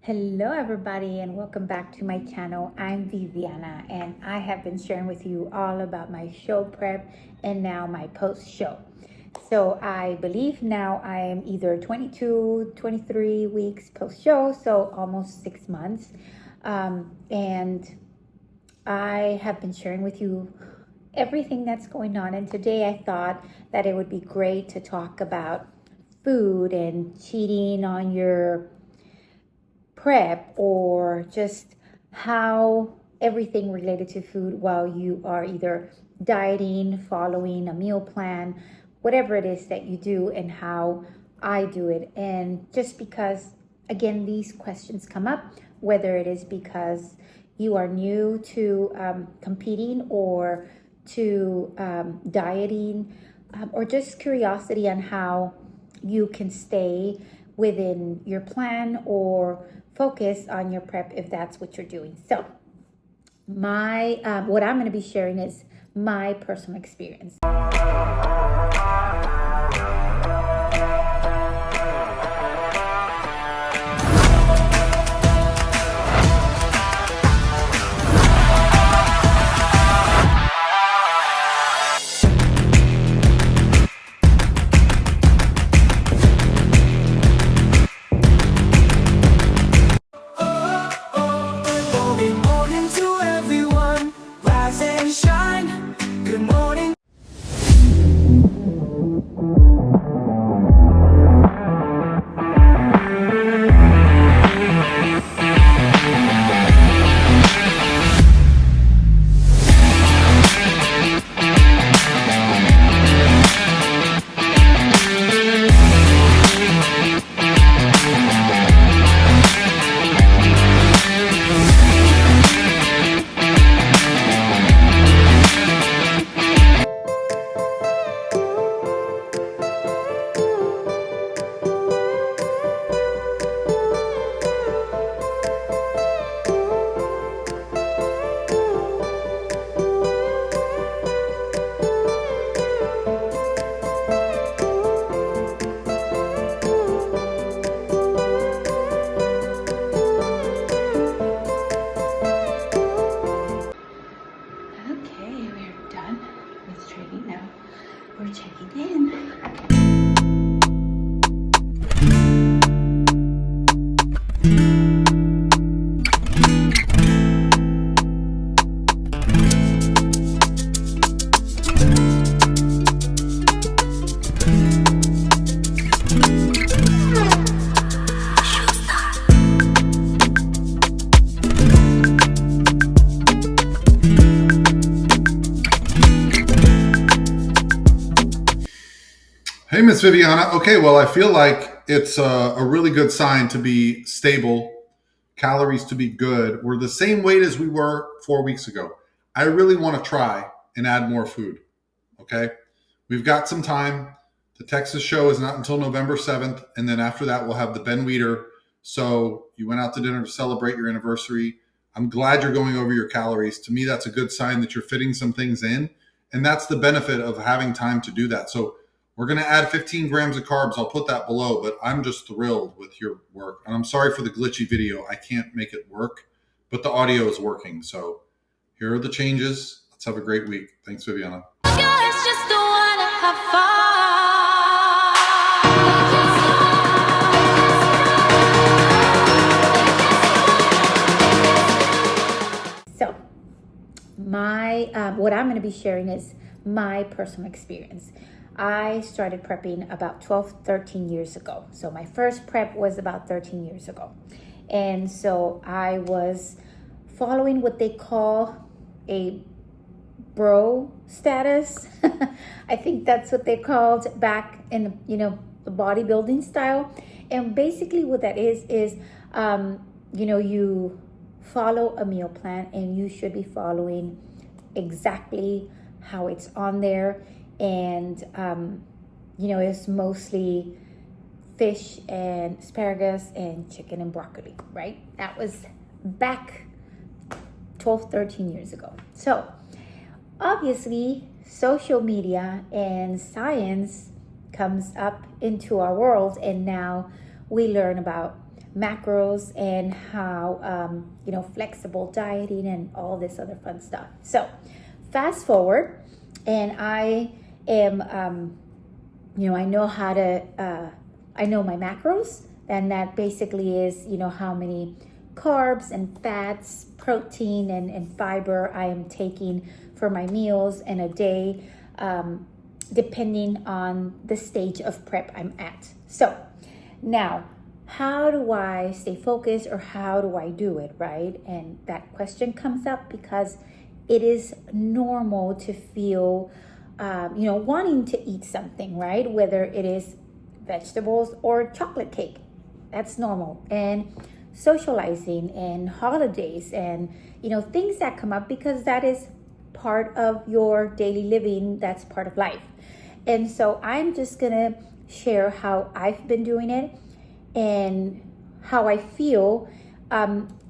Hello everybody and welcome back to my channel. I'm Viviana and I have been sharing with you all about my show prep and now my post show. So I believe now I am either 22, 23 weeks post show, so almost 6 months. And I have been sharing with you everything that's going on. And today I thought that it would be great to talk about food and cheating on your prep or just how everything related to food while you are either dieting, following a meal plan, whatever it is that you do, and how I do it. And just because, again, these questions come up, whether it is because you are new to competing or to dieting, or just curiosity on how you can stay within your plan or focus on your prep if that's what you're doing. So my what I'm going to be sharing is my personal experience. Okay, we're done with training now. We're checking in. Hey, Miss Viviana. Okay, well, I feel like it's a really good sign to be stable, calories to be good. We're the same weight as we were 4 weeks ago. I really want to try and add more food. Okay, we've got some time. The Texas show is not until November 7th. And then after that, we'll have the Ben Weider. So you went out to dinner to celebrate your anniversary. I'm glad you're going over your calories. To me, that's a good sign that you're fitting some things in. And that's the benefit of having time to do that. So we're going to add 15 grams of carbs. I'll put that below, but I'm just thrilled with your work. And I'm sorry for the glitchy video. I can't make it work, but the audio is working. So here are the changes. Let's have a great week. Thanks, Viviana. So my what I'm going to be sharing is my personal experience. I started prepping about 12, 13 years ago. So my first prep was about 13 years ago. And so I was following what they call a bro status. I think that's what they called back in, the bodybuilding style. And basically what that is, you follow a meal plan and you should be following exactly how it's on there. And, it's mostly fish and asparagus and chicken and broccoli, right? That was back 12, 13 years ago. So obviously, social media and science comes up into our world, and now we learn about macros and how, flexible dieting and all this other fun stuff. So fast forward, and I am, I know how to, I know my macros, and that basically is, how many carbs and fats, protein and fiber I am taking for my meals in a day, depending on the stage of prep I'm at. So now, how do I stay focused, or how do I do it, right? And that question comes up because it is normal to feel, wanting to eat something, right? Whether it is vegetables or chocolate cake, that's normal. And socializing and holidays and, things that come up, because that is part of your daily living, that's part of life. And so I'm just gonna share how I've been doing it and how I feel.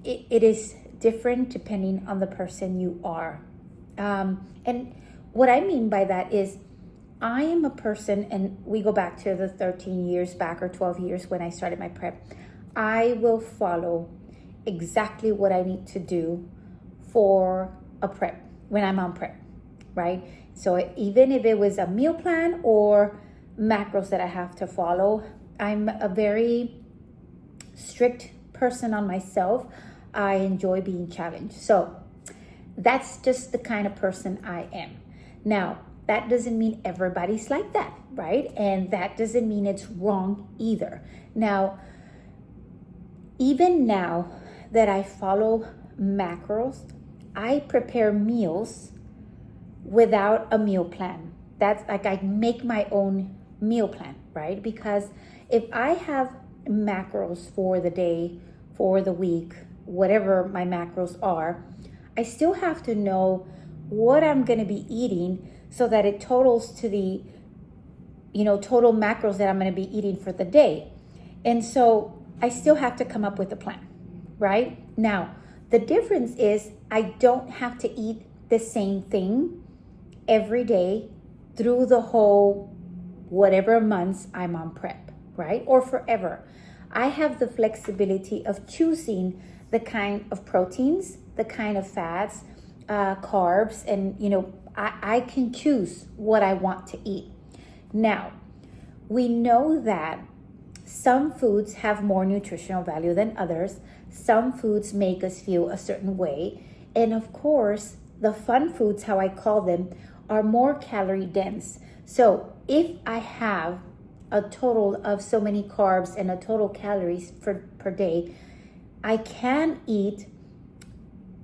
It is different depending on the person you are. And what I mean by that is, I am a person, and we go back to the 13 years back or 12 years when I started my prep. I will follow exactly what I need to do for a prep when I'm on prep, right? So even if it was a meal plan or macros that I have to follow, I'm a very strict person on myself. I enjoy being challenged. So that's just the kind of person I am. Now, that doesn't mean everybody's like that, right? And that doesn't mean it's wrong either. Now, even now that I follow macros, I prepare meals without a meal plan. That's like, I make my own meal plan, right? Because if I have macros for the day, for the week, whatever my macros are, I still have to know what I'm going to be eating so that it totals to the, total macros that I'm going to be eating for the day. And so I still have to come up with a plan, right? Now, the difference is I don't have to eat the same thing every day through the whole whatever months I'm on prep, right? Or forever. I have the flexibility of choosing the kind of proteins, the kind of fats, carbs, and, I can choose what I want to eat. Now, we know that some foods have more nutritional value than others. Some foods make us feel a certain way. And of course, the fun foods, how I call them, are more calorie dense. So if I have a total of so many carbs and a total calories per day, I can eat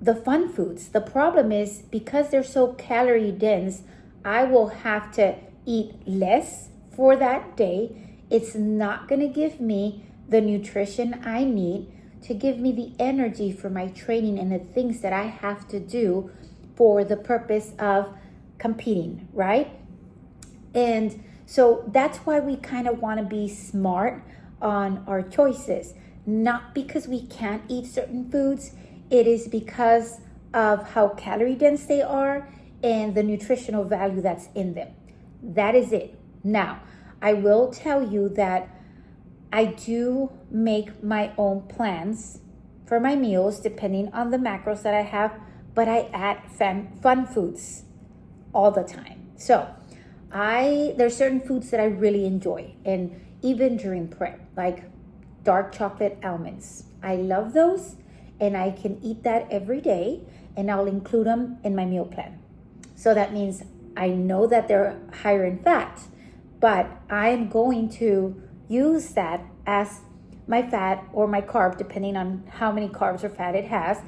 the fun foods. The problem is, because they're so calorie dense, I will have to eat less for that day. It's not going to give me the nutrition I need to give me the energy for my training and the things that I have to do for the purpose of competing, right? And so that's why we kind of want to be smart on our choices. Not because we can't eat certain foods, it is because of how calorie dense they are and the nutritional value that's in them. That is it. Now, I will tell you that I do make my own plans for my meals depending on the macros that I have, but I add fun foods all the time. So there's certain foods that I really enjoy, and even during prep, like dark chocolate almonds. I love those, and I can eat that every day, and I'll include them in my meal plan. So that means I know that they're higher in fat, but I'm going to use that as my fat or my carb, depending on how many carbs or fat it has,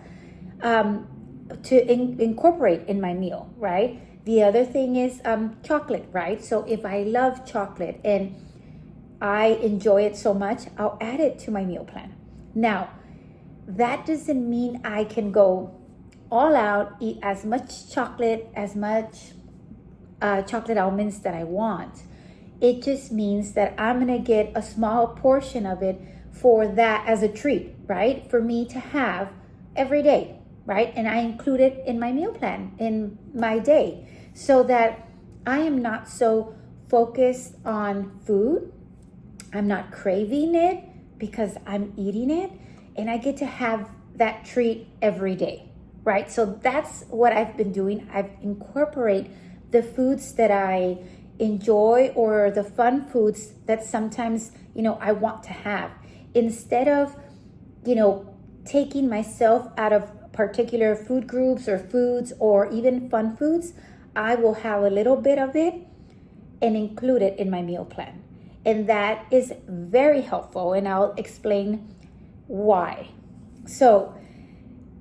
to incorporate in my meal, right? The other thing is chocolate, right? So if I love chocolate and I enjoy it so much, I'll add it to my meal plan. Now, that doesn't mean I can go all out, eat as much chocolate, chocolate almonds that I want. It just means that I'm gonna get a small portion of it for that as a treat, right? For me to have every day, right? And I include it in my meal plan, in my day, so that I am not so focused on food. I'm not craving it because I'm eating it and I get to have that treat every day, right? So that's what I've been doing. I've incorporated the foods that I enjoy or the fun foods that sometimes, I want to have. Instead of, taking myself out of particular food groups or foods or even fun foods, I will have a little bit of it and include it in my meal plan. And that is very helpful, and I'll explain why. So,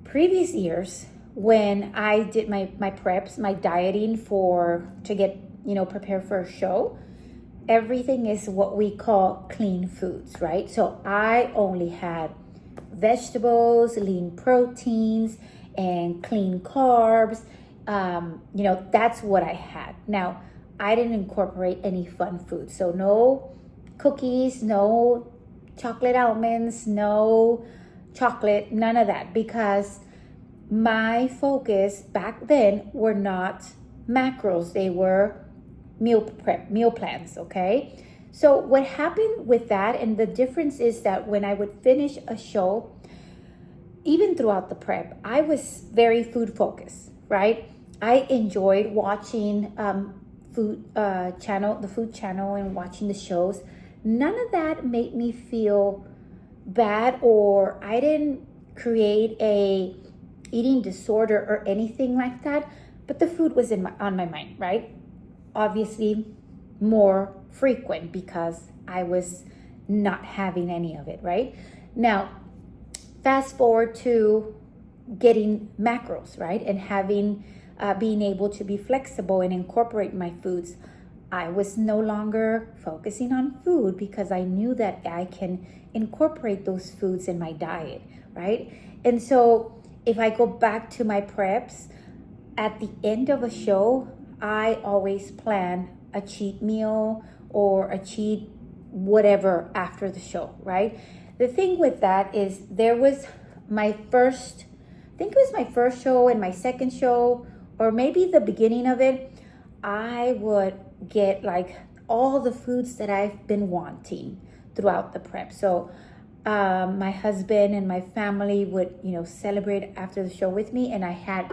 previous years, when I did my preps, my dieting to get, prepared for a show, everything is what we call clean foods, right? So I only had vegetables, lean proteins, and clean carbs. That's what I had. Now, I didn't incorporate any fun foods. So no cookies, no chocolate almonds, no chocolate, none of that, because my focus back then were not macros. They were meal plans, okay? So what happened with that, and the difference is that when I would finish a show, even throughout the prep, I was very food focused, right? I enjoyed watching the food channel and watching the shows. None of that made me feel bad, or I didn't create a eating disorder or anything like that, but the food was on my mind, right? Obviously more frequent because I was not having any of it, right? Now, fast forward to getting macros, right? And having, being able to be flexible and incorporate my foods. I was no longer focusing on food because I knew that I can incorporate those foods in my diet, right? And so if I go back to my preps, at the end of a show, I always plan a cheat meal or a cheat whatever after the show, right? The thing with that is there was my first, I think it was my first show and my second show, or maybe the beginning of it, I would get like all the foods that I've been wanting throughout the prep. So my husband and my family would, celebrate after the show with me. And I had,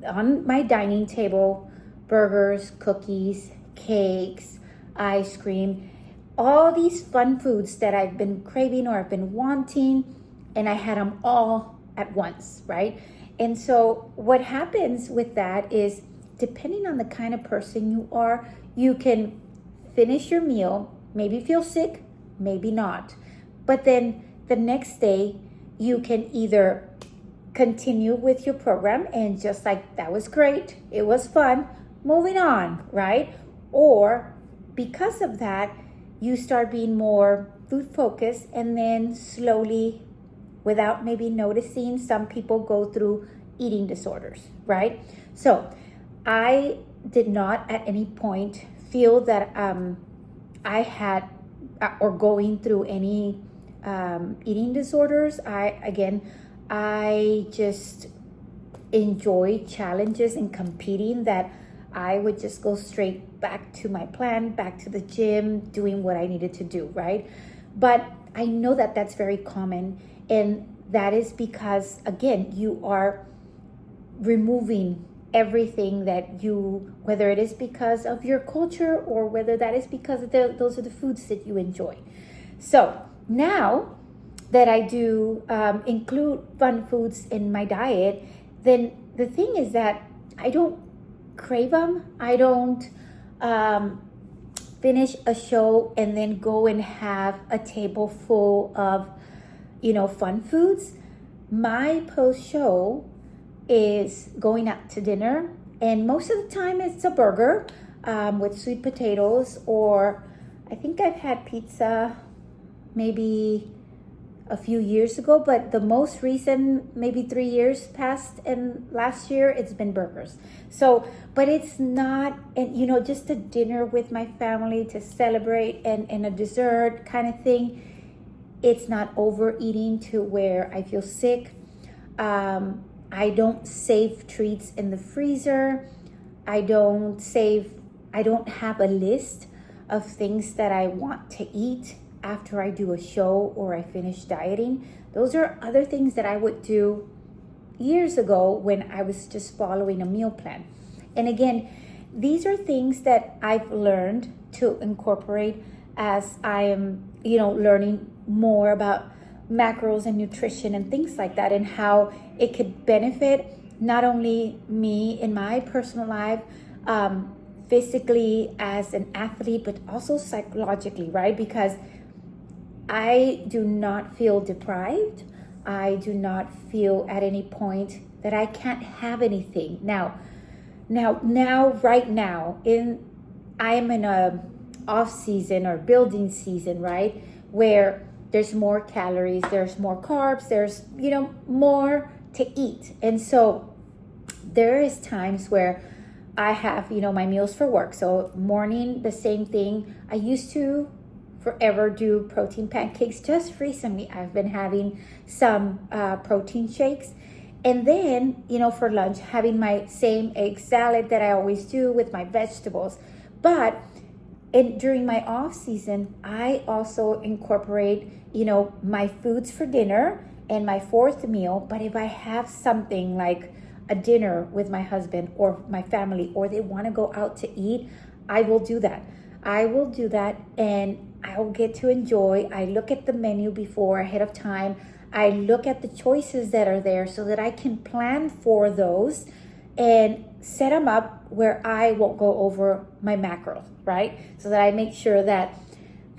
on my dining table, burgers, cookies, cakes, ice cream, all these fun foods that I've been craving or I've been wanting, and I had them all at once, right? And so what happens with that is, depending on the kind of person you are, you can finish your meal, maybe feel sick, maybe not. But then the next day, you can either continue with your program and just like, that was great, it was fun, moving on, right? Or because of that, you start being more food focused, and then slowly, without maybe noticing, some people go through eating disorders, right? So I did not at any point feel that I had or going through any eating disorders. I just enjoy challenges and competing, that I would just go straight back to my plan, back to the gym, doing what I needed to do, right? But I know that that's very common, and that is because, again, you are removing everything that you, whether it is because of your culture or whether that is because of those are the foods that you enjoy. So now that I do include fun foods in my diet, then the thing is that I don't crave them. I don't finish a show and then go and have a table full of, fun foods. My post show is going out to dinner, and most of the time it's a burger with sweet potatoes, or I think I've had pizza maybe a few years ago, but the most recent, maybe 3 years past, and last year it's been burgers. So, but it's not, and just a dinner with my family to celebrate, and a dessert kind of thing. It's not overeating to where I feel sick. I don't save treats in the freezer. I don't have a list of things that I want to eat after I do a show or I finish dieting. Those are other things that I would do years ago when I was just following a meal plan. And again, these are things that I've learned to incorporate as I am, learning more about macros and nutrition and things like that, and how it could benefit not only me in my personal life, physically as an athlete, but also psychologically, right? Because I do not feel deprived. I do not feel at any point that I can't have anything. Now, right now, I am in a off season or building season, right? Where there's more calories, there's more carbs, there's, more to eat. And so there is times where I have, my meals for work. So morning, the same thing. I used to forever do protein pancakes. Just recently, I've been having some protein shakes. And then, for lunch, having my same egg salad that I always do with my vegetables. But during my off season, I also incorporate, my foods for dinner and my fourth meal. But if I have something like a dinner with my husband or my family, or they want to go out to eat, I will do that. And I'll get to enjoy. I look at the menu before, ahead of time. I look at the choices that are there so that I can plan for those and set them up where I won't go over my macros, right? So that I make sure that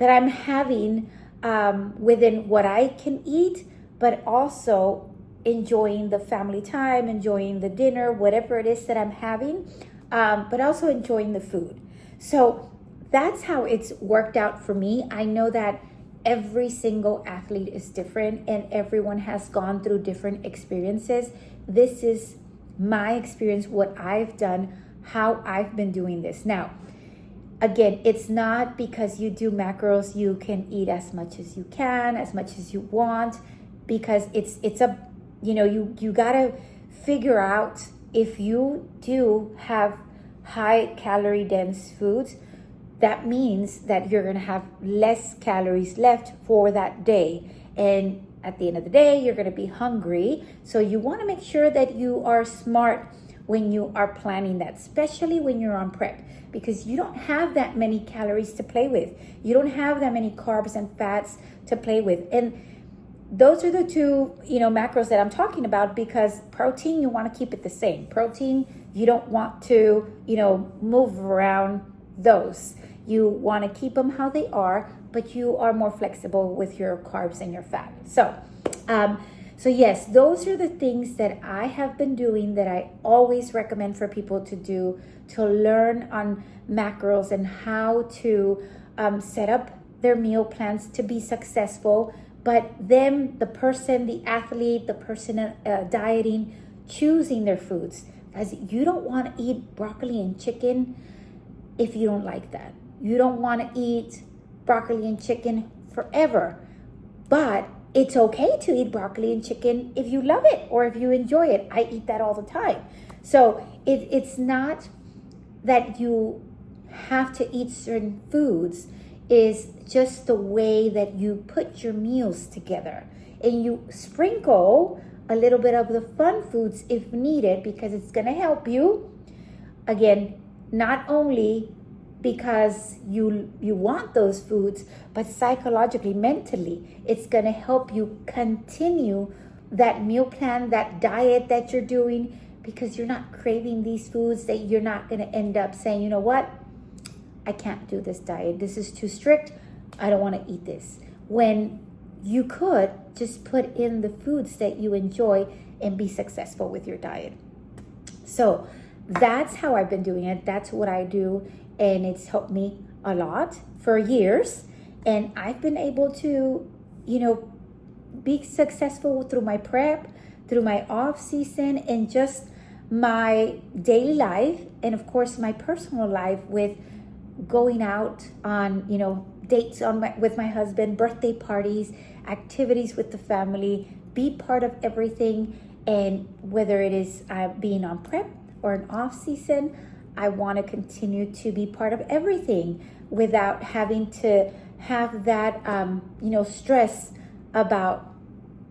I'm having within what I can eat, but also enjoying the family time, enjoying the dinner, whatever it is that I'm having, but also enjoying the food. So that's how it's worked out for me. I know that every single athlete is different and everyone has gone through different experiences. This is my experience, what I've done, how I've been doing this. Now, again, it's not because you do macros, you can eat as much as you can, as much as you want, because it's a, you gotta figure out if you do have high calorie dense foods, that means that you're going to have less calories left for that day. And at the end of the day, you're going to be hungry. So you want to make sure that you are smart when you are planning that, especially when you're on prep, because you don't have that many calories to play with. You don't have that many carbs and fats to play with. And those are the two, macros that I'm talking about, because protein, you want to keep it the same. Protein, you don't want to, move around those. You want to keep them how they are, but you are more flexible with your carbs and your fat. So yes, those are the things that I have been doing that I always recommend for people to do, to learn on macros and how to set up their meal plans to be successful. But then the person, the athlete, the person dieting, choosing their foods. As you don't want to eat broccoli and chicken if you don't like that. You don't want to eat broccoli and chicken forever. But it's okay to eat broccoli and chicken if you love it or if you enjoy it. I eat that all the time. So it's not that you have to eat certain foods, is just the way that you put your meals together. And you sprinkle a little bit of the fun foods if needed, because it's going to help you. Again, not only because you want those foods, but psychologically, mentally, it's going to help you continue that meal plan, that diet that you're doing, because you're not craving these foods, that you're not going to end up saying, you know what, I can't do this diet. This is too strict. I don't want to eat this. When you could just put in the foods that you enjoy and be successful with your diet. So that's how I've been doing it. That's what I do. And it's helped me a lot for years. And I've been able to, be successful through my prep, through my off season, and just my daily life. And of course, my personal life with going out on, dates with my husband, birthday parties, activities with the family, be part of everything. And whether it is being on prep or an off season, I want to continue to be part of everything without having to have that, stress about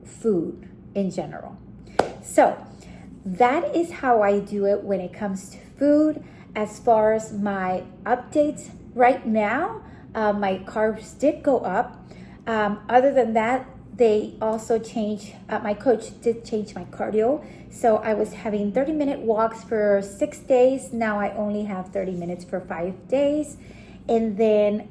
food in general. So that is how I do it when it comes to food. As far as my updates right now, my carbs did go up. Other than that, they also changed, my coach did change my cardio. So I was having 30-minute walks for 6 days. Now I only have 30 minutes for 5 days. And then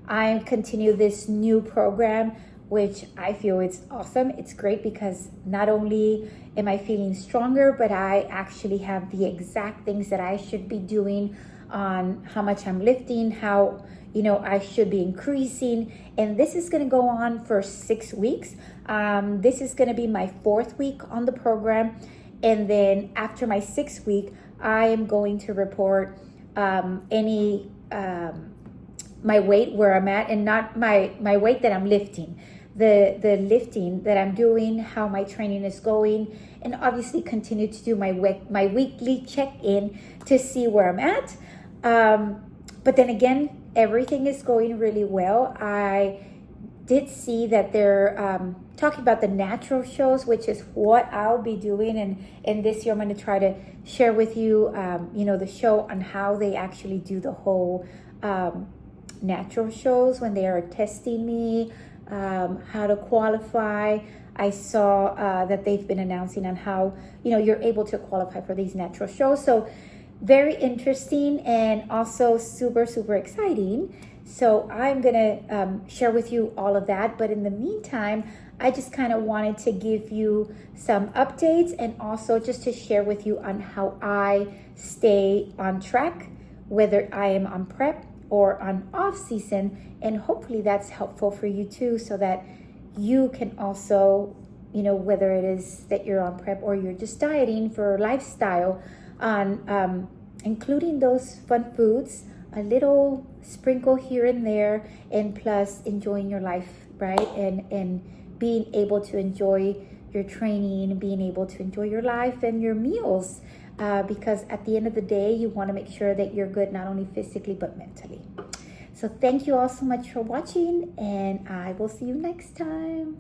I continue this new program, which I feel it's awesome. It's great because not only am I feeling stronger, but I actually have the exact things that I should be doing on how much I'm lifting, how I should be increasing. And this is going to go on for 6 weeks. This is going to be my 4th week on the program. And then after my 6th week, I am going to report my weight where I'm at, and not my weight that I'm lifting, the lifting that I'm doing, how my training is going, and obviously continue to do my weekly check-in to see where I'm at. But then again, everything is going really well. I did see that they're talking about the natural shows, which is what I'll be doing. And this year I'm going to try to share with you, the show on how they actually do the whole natural shows when they are testing me, how to qualify. I saw that they've been announcing on how, you're able to qualify for these natural shows. So very interesting and also super, super exciting. So I'm going to share with you all of that. But in the meantime, I just kind of wanted to give you some updates and also just to share with you on how I stay on track, whether I am on prep or on off season. And hopefully that's helpful for you too, so that you can also, whether it is that you're on prep or you're just dieting for lifestyle, on including those fun foods, a little sprinkle here and there, and plus enjoying your life, right? And being able to enjoy your training, being able to enjoy your life and your meals, because at the end of the day, you want to make sure that you're good, not only physically, but mentally. So thank you all so much for watching, and I will see you next time.